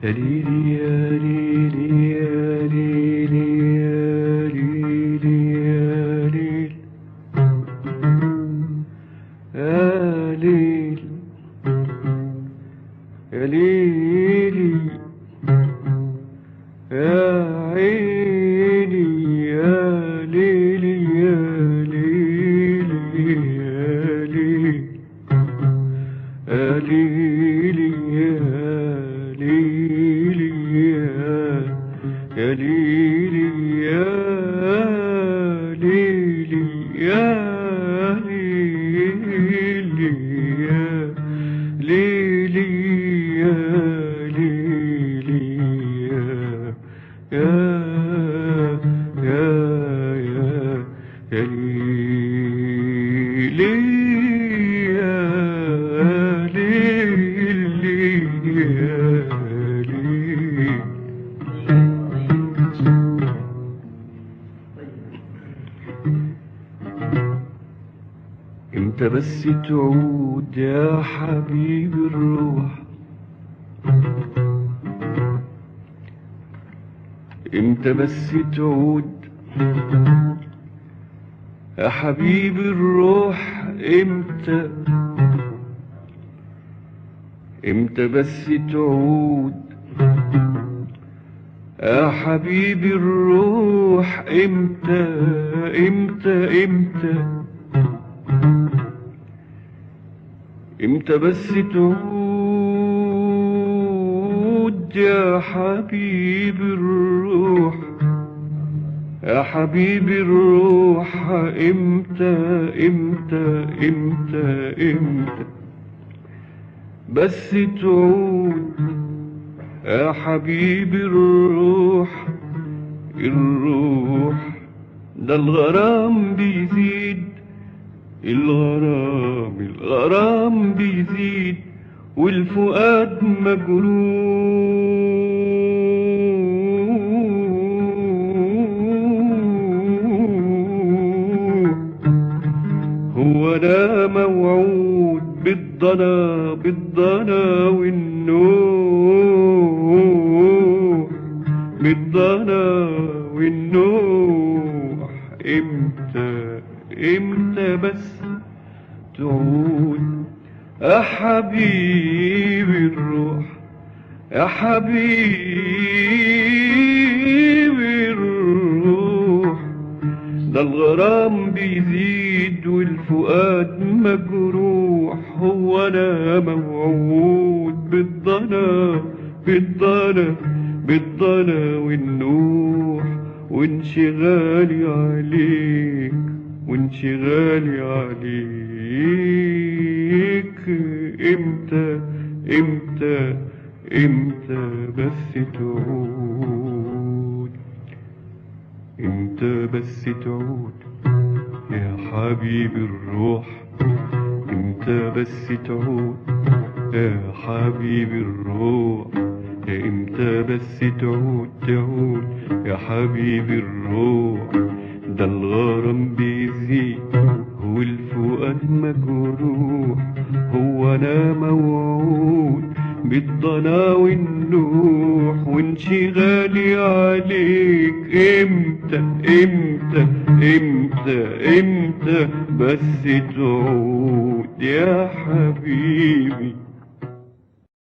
يا ليلي يا ليلي يا ليلي يا ليلي يا ليل يا ليل يا ليلي يا عيني يا ليلي يا ليلي يا ليل يا ليلي يا ليلي يا ليلي يا ليلي يا ليلي يا ليلي يا ليلي يا ليلي امتى بس تعود يا حبيب الروح؟ امتى بس تعود يا حبيب الروح؟ امتى امتى بس تعود يا حبيب الروح؟ امتى امتى امتى امتى بس تعود يا حبيب الروح؟ يا حبيب الروح امتى امتى امتى امتى بس تعود يا حبيب الروح؟ الروح ده الغرام بيزيد، الغرام بيزيد والفؤاد مجروح. هو أنا موعود بالضنا والنوح، بالضنا والنوح. امتى امتى بس تعود يا حبيب الروح؟ يا حبيب الروح ده الغرام بيزيد والفؤاد مجروح. هو انا موعود بالضنا والنوح، وانشغالي عليك وانشغالي عليك. امتى امتى امتى بس تعود؟ امتى بس تعود يا حبيب الروح؟ امتى بس تعود يا حبيب الروح؟ امتى بس تعود يا حبيب الروح؟ ده الغرام بيزيد والفؤاد مجروح. هو انا موعود بالضنا والنوح، وانشغالي عليك. امتى امتى امتى امتى بس تعود يا حبيبي؟